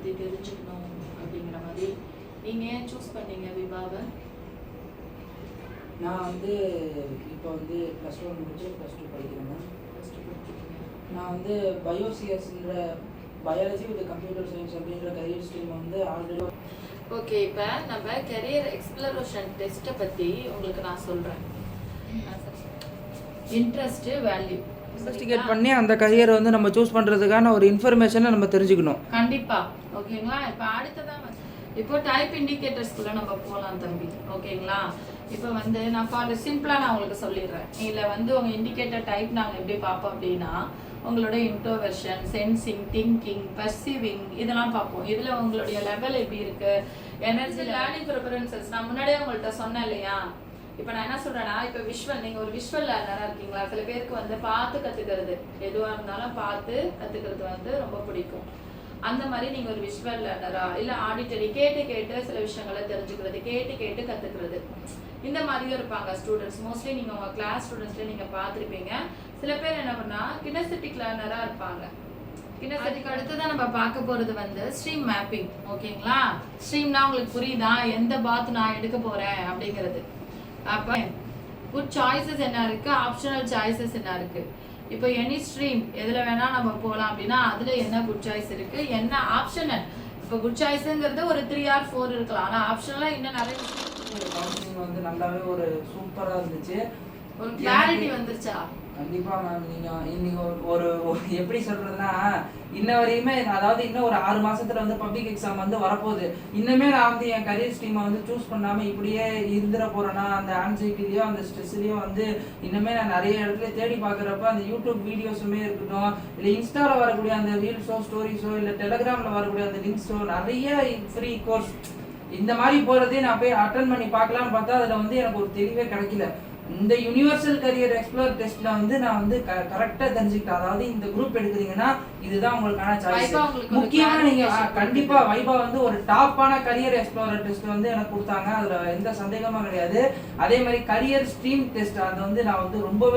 பற்றி தெரிஞ்சுக்கணும் அப்படிங்கிற மாதிரி. நீங்கள் ஏன் சூஸ் பண்ணீங்க விபாவை? நான் வந்து இப்போ வந்து +1 முடிச்சு +2 படிக்கிறேன். நான் வந்து பயோசிஎஸ்ன்ற பயாலஜி வித் கம்ப்யூட்டர் சயின்ஸ் அப்படின்ற கரியர் ஸ்ட்ரீம் வந்து ஆல்ரெடி. ஓகே, இப்போ நம்ம கரியர் எக்ஸ்ப்ளோரேஷன் டெஸ்ட்டை பற்றி உங்களுக்கு நான் சொல்கிறேன். இன்ட்ரெஸ்ட்டு, வேல்யூ இன்வெஸ்டிகேட் பண்ணி அந்த கரியரை வந்து நம்ம சூஸ் பண்ணுறதுக்கான ஒரு இன்ஃபர்மேஷனை நம்ம தெரிஞ்சுக்கணும். கண்டிப்பாக. ஓகேங்களா? இப்போ அடுத்ததான் இப்போ டைப் இண்டிகேட்டர்ஸ்குள்ளே நம்ம போகலாம் தம்பி. ஓகேங்களா? இப்போ வந்து நான் சிம்பிளாக நான் உங்களுக்கு சொல்லிடுறேன். இதில் வந்து உங்கள் இண்டிகேட்டர் டைப் நாங்கள் எப்படி பார்ப்போம் அப்படின்னா, உங்களோட இன்ட்ரோவர்ஷன், சென்சிங், திங்கிங், பர்சீவிங் இதெல்லாம் பார்ப்போம். இதில் உங்களுடைய லெவல் எப்படி இருக்குது, எனர்ஜி, லேர்னிங் ப்ரிஃபரன்சஸ். நான் முன்னாடியே உங்கள்கிட்ட சொன்னேன் இல்லையா? இப்போ நான் என்ன சொல்கிறேன்னா, இப்போ விஷுவல், நீங்கள் ஒரு விஷுவல் லேர்னராக இருக்கீங்களா? சில பேருக்கு வந்து பார்த்து கற்றுக்கிறது, எதுவாக இருந்தாலும் பார்த்து கற்றுக்கிறது வந்து ரொம்ப பிடிக்கும். அந்த மாதிரி நீங்கள் ஒரு விஷுவல் லேர்னரா, இல்லை ஆடிட்டரி, கேட்டு கேட்டு சில விஷயங்களை தெரிஞ்சுக்கிறது, கேட்டு கேட்டு கற்றுக்கிறது, இந்த மாதிரியும் இருப்பாங்க ஸ்டூடெண்ட்ஸ். மோஸ்ட்லி நீங்கள் உங்கள் கிளாஸ் ஸ்டூடெண்ட்ஸ்லேயே நீங்கள் பார்த்துருப்பீங்க. சில பேர் என்ன பண்ணால் கினெஸ்தெட்டிக் லேர்னராக இருப்பாங்க. கினெஸ்தெட்டிக் அடுத்ததான் நம்ம பார்க்க போகிறது வந்து ஸ்ட்ரீம் மேப்பிங். ஓகேங்களா? ஸ்ட்ரீம்னா உங்களுக்கு புரியுதா? எந்த பாத் நான் எடுக்க போகிறேன் அப்படிங்கிறது. அப்போ குட் சாய்ஸஸ் என்ன இருக்குது, ஆப்ஷனல் சாய்ஸஸ் என்ன இருக்குது. இப்போ எனி ஸ்ட்ரீம் எதில் வேணால் நம்ம போகலாம் அப்படின்னா அதில் என்ன குட் சாய்ஸ் இருக்குது, என்ன ஆப்ஷனல். இப்போ குட் சாய்ஸுங்கிறது ஒரு 3 or 4 இருக்கலாம். ஆனால் ஆப்ஷனலாக இன்னும் நிறைய கவுன்சிலிங் வந்து நல்லாவே ஒரு சூப்பராக இருந்துச்சு. ஒரு கிளாரிட்டி வந்துருச்சா? கண்டிப்பாக மேம். நீங்கள் இன்னைக்கு ஒரு எப்படி சொல்கிறதுனா, இன்ன வரையுமே, அதாவது இன்னும் ஒரு 6 மாதத்தில் வந்து பப்ளிக் எக்ஸாம் வந்து வரப்போகுது. இன்னுமே நான் வந்து என் கரியர் ஸ்ட்ரீமை வந்து சூஸ் பண்ணாமல் இப்படியே இருந்துட போகிறேன்னா, அந்த ஆன்சைட்டிலையோ அந்த ஸ்ட்ரெஸ்லையோ வந்து இன்னுமே நான் நிறைய இடத்துல தேடி பார்க்குறப்ப அந்த யூடியூப் வீடியோஸுமே இருக்கட்டும், இல்லை இன்ஸ்டாவில் வரக்கூடிய அந்த ரீல்ஸோ, ஸ்டோரிஸோ, இல்லை டெலகிராமில் வரக்கூடிய அந்த லிங்க்ஸோ, நிறைய ஃப்ரீ கோர்ஸ் இந்த மாதிரி போகிறதே நான் போய் அட்டன் பண்ணி பார்க்கலான்னு பார்த்தா அதில் வந்து எனக்கு ஒரு தெளிவே கிடைக்கல. இந்த யுனிவர்சல் கரியர் எக்ஸ்ப்ளோர் டெஸ்ட்ல வந்து நான் வந்து கரெக்டாக தெரிஞ்சுக்கிட்டேன். அதாவது இந்த குரூப் எடுக்கிறீங்கன்னா இதுதான் உங்களுக்கான சாய்ஸ். முக்கியமா நீங்க கண்டிப்பா வைபா வந்து ஒரு டாப்பான கரியர் எக்ஸ்ப்ளோரர் டெஸ்ட் வந்து எனக்கு கொடுத்தாங்க. அதுல எந்த சந்தேகமும் கிடையாது. அதே மாதிரி கரியர் ஸ்ட்ரீம் டெஸ்ட் அது வந்து நான் வந்து ரொம்பவே